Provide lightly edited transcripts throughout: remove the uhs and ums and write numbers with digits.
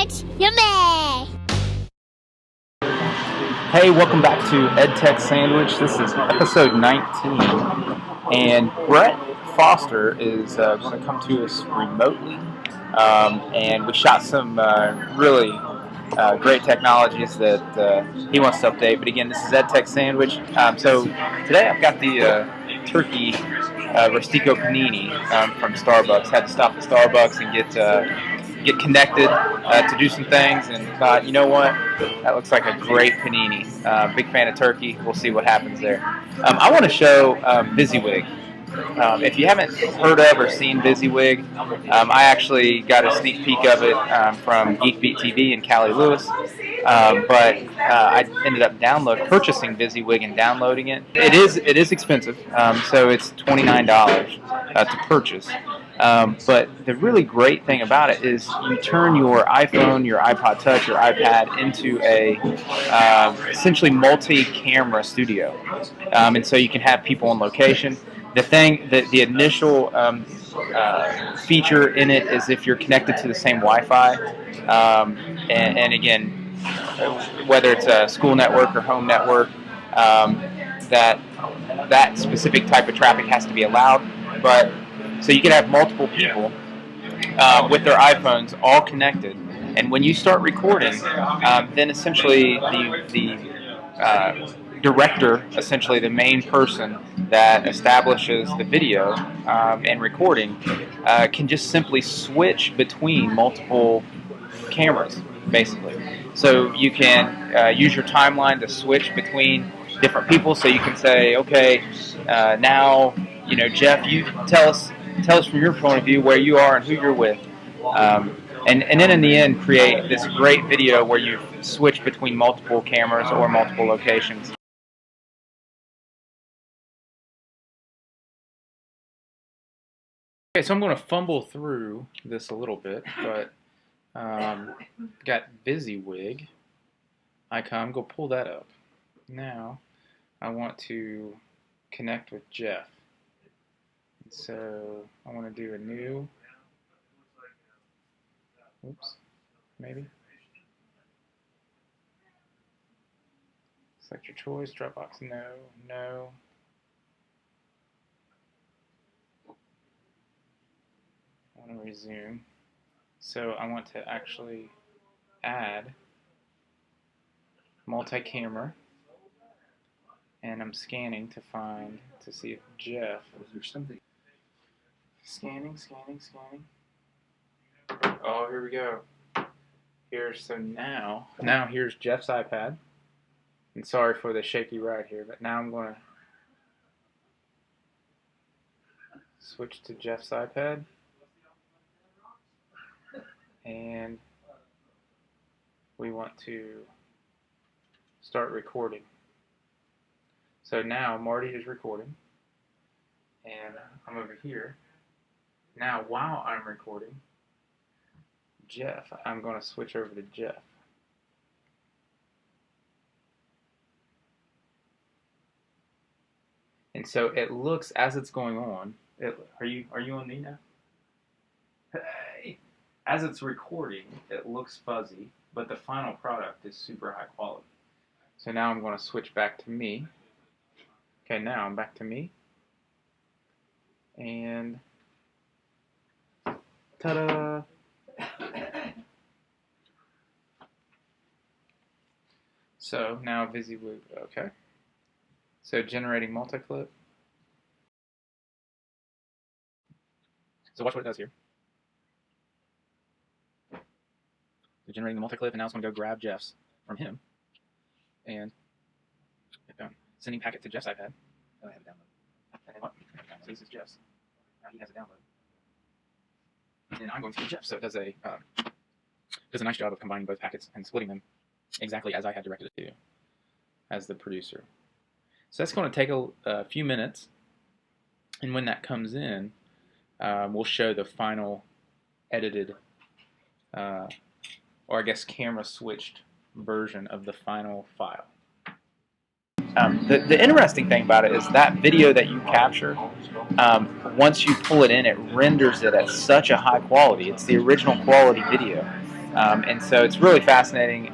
Sandwich, yummy! Hey, welcome back to EdTech Sandwich. This is episode 19, and Brett Foster is going to come to us remotely, and we shot some really great technologies that he wants to update. But again, this is EdTech Sandwich. So today I've got the turkey Rustico panini from Starbucks. Had to stop at Starbucks and get connected to do some things, and thought, you know what, that looks like a great panini. Big fan of turkey. We'll see what happens there. I want to show VisiWig. If you haven't heard of or seen VisiWig, I actually got a sneak peek of it from GeekBeat TV and Callie Lewis, but I ended up purchasing VisiWig and downloading it. It is expensive, so it's $29 to purchase. But the really great thing about it is you turn your iPhone, your iPod Touch, your iPad into a essentially multi-camera studio, and so you can have people on location. The initial feature in it is if you're connected to the same Wi-Fi, and again, whether it's a school network or home network, that specific type of traffic has to be allowed. But so you can have multiple people with their iPhones all connected, and when you start recording, then essentially the director, essentially the main person that establishes the video and recording, can just simply switch between multiple cameras, basically. So you can use your timeline to switch between different people. So you can say, okay, now, you know, Jeff, you tell us from your point of view where you are and who you're with. And then in the end, create this great video where you switch between multiple cameras or multiple locations. Okay, so I'm going to fumble through this a little bit, but got VisiWig icon. I'm going to pull that up. Now I want to connect with Jeff. So I want to do a new, maybe. Select your choice, Dropbox, no. I want to resume. So I want to actually add multi-camera, and I'm scanning to see if Jeff. Scanning. Oh, here we go. Now here's Jeff's iPad. And sorry for the shaky ride here, but now I'm going to switch to Jeff's iPad. And we want to start recording. So now Marty is recording, and I'm over here. Now while I'm recording Jeff, I'm going to switch over to Jeff. And so it looks, as it's going on, are you on me now? Hey. As it's recording, it looks fuzzy, but the final product is super high quality. So now I'm going to switch back to me. Okay, now I'm back to me. And ta-da! So now VisiWig, okay. So generating multi-clip. So watch what it does here. So generating the multi-clip, and now it's going to go grab Jeff's from him. And hit done. Sending packet to Jeff's iPad. Oh, I have it downloaded. And then what? So this is Jeff's. Now he has it downloaded. And I'm going through Jeff, so it does a nice job of combining both packets and splitting them exactly as I had directed it to, as the producer. So that's going to take a few minutes, and when that comes in, we'll show the final edited, or I guess camera switched version of the final file. The interesting thing about it is that video that you capture, once you pull it in, it renders it at such a high quality. It's the original quality video. And so it's really fascinating.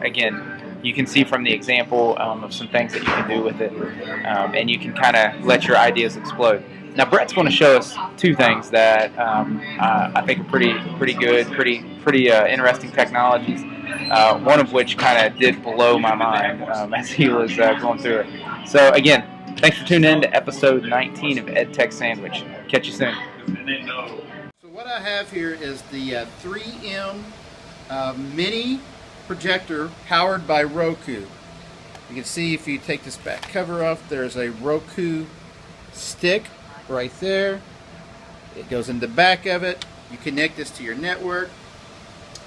Again, you can see from the example of some things that you can do with it, and you can kind of let your ideas explode. Now, Brett's going to show us two things that I think are pretty good, pretty interesting technologies. One of which kind of did blow my mind as he was going through it. So again, thanks for tuning in to episode 19 of EdTech Sandwich. Catch you soon. So what I have here is the 3M mini projector powered by Roku. You can see if you take this back cover off, there's a Roku stick right there. It goes in the back of it. You connect this to your network,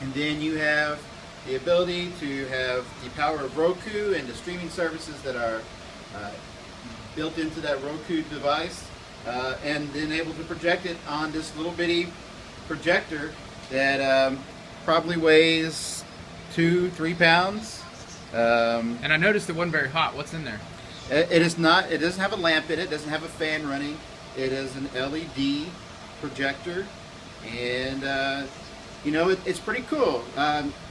and then you have the ability to have the power of Roku and the streaming services that are built into that Roku device, and then able to project it on this little bitty projector that probably weighs 2-3 pounds. And I noticed it wasn't very hot. What's in there? It is not. It doesn't have a lamp in it. It doesn't have a fan running. It is an LED projector, and you know, it's pretty cool.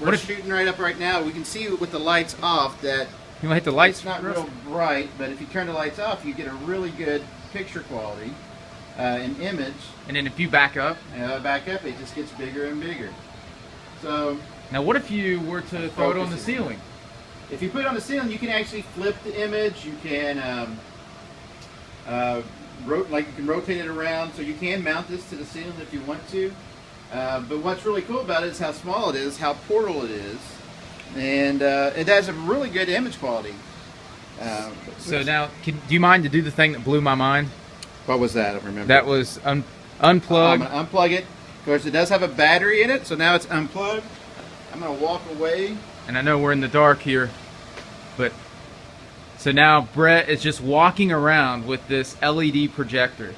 We're shooting right up right now. We can see with the lights off that you want to hit the lights? It's not real bright, but if you turn the lights off, you get a really good picture quality and image. And then if you back up, it just gets bigger and bigger. So now, what if you were to throw it on the ceiling? If you put it on the ceiling, you can actually flip the image. You can you can rotate it around, so you can mount this to the ceiling if you want to. But what's really cool about it is how small it is, how portable it is, and it has a really good image quality. So now, do you mind to do the thing that blew my mind? What was that? I don't remember. That was unplug. I'm going to unplug it. Of course, it does have a battery in it, so now it's unplugged. I'm going to walk away. And I know we're in the dark here, but so now Brett is just walking around with this LED projector.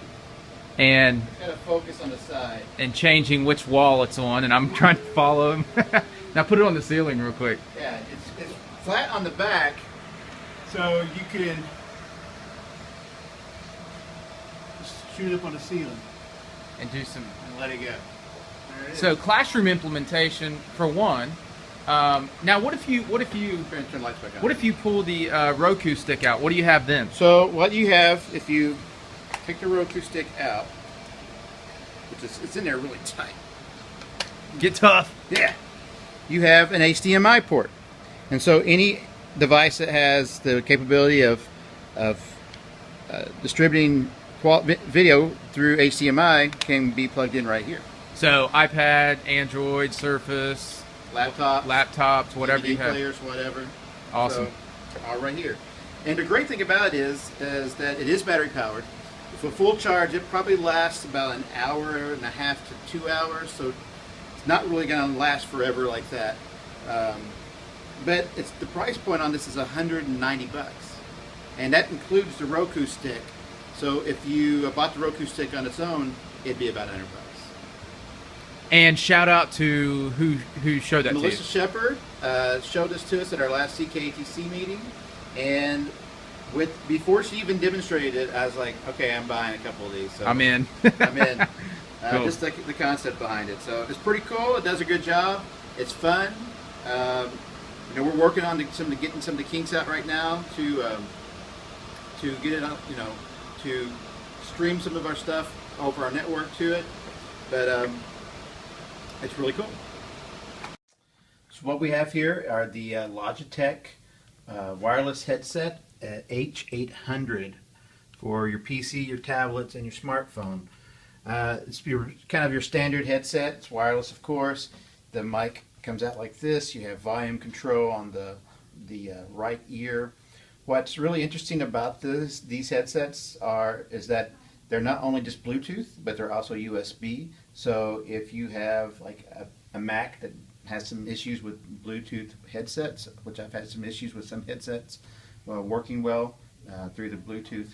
And got to focus on the side. And changing which wall it's on, and I'm trying to follow him. Now put it on the ceiling real quick. Yeah, it's flat on the back, so you can just shoot it up on the ceiling and do some and let it go. So classroom implementation for one. Now what if you turn lights back on. pull the Roku stick out? What do you have then? So what you have if you take the Roku stick out, which is it's in there really tight. Get tough. Yeah. You have an HDMI port, and so any device that has the capability of distributing video through HDMI can be plugged in right here. So iPad, Android, Surface, laptops, whatever DVD you have. Players, whatever. Awesome. So, all right here. And the great thing about it is that it is battery powered. For full charge, it probably lasts about an hour and a half to 2 hours. So it's not really going to last forever like that. But the price point on this is $190, and that includes the Roku stick. So if you bought the Roku stick on its own, it'd be about $100. And shout out to who showed that to you. Melissa Shepard showed this to us at our last CKETC meeting, and before she even demonstrated it, I was like, okay, I'm buying a couple of these. So I'm in. I'm in. Cool. Just the concept behind it. So it's pretty cool. It does a good job. It's fun. We're working on getting some of the kinks out right now to get it up, to stream some of our stuff over our network to it. But it's really cool. So what we have here are the Logitech wireless headset H800 for your PC, your tablets, and your smartphone. It's kind of your standard headset. It's wireless, of course. The mic comes out like this. You have volume control on the right ear. What's really interesting about these headsets is that they're not only just Bluetooth, but they're also USB. So if you have like a Mac that has some issues with Bluetooth headsets, which I've had some issues with some headsets working well through the Bluetooth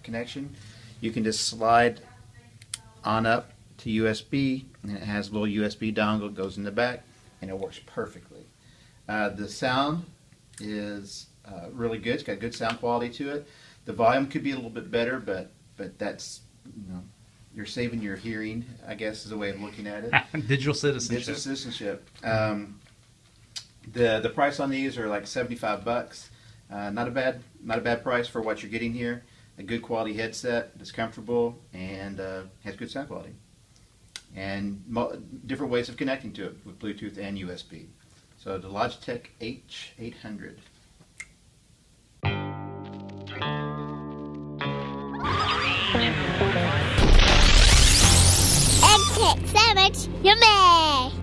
connection, you can just slide on up to USB, and it has a little USB dongle, goes in the back, and it works perfectly. The sound is really good. It's got good sound quality to it. The volume could be a little bit better, but that's you're saving your hearing, I guess is a way of looking at it. Digital citizenship. Digital citizenship. The price on these are like $75. Not a bad price for what you're getting here. A good quality headset that's comfortable and has good sound quality. And different ways of connecting to it with Bluetooth and USB. So the Logitech H800. EdTech Sandwich, yummy!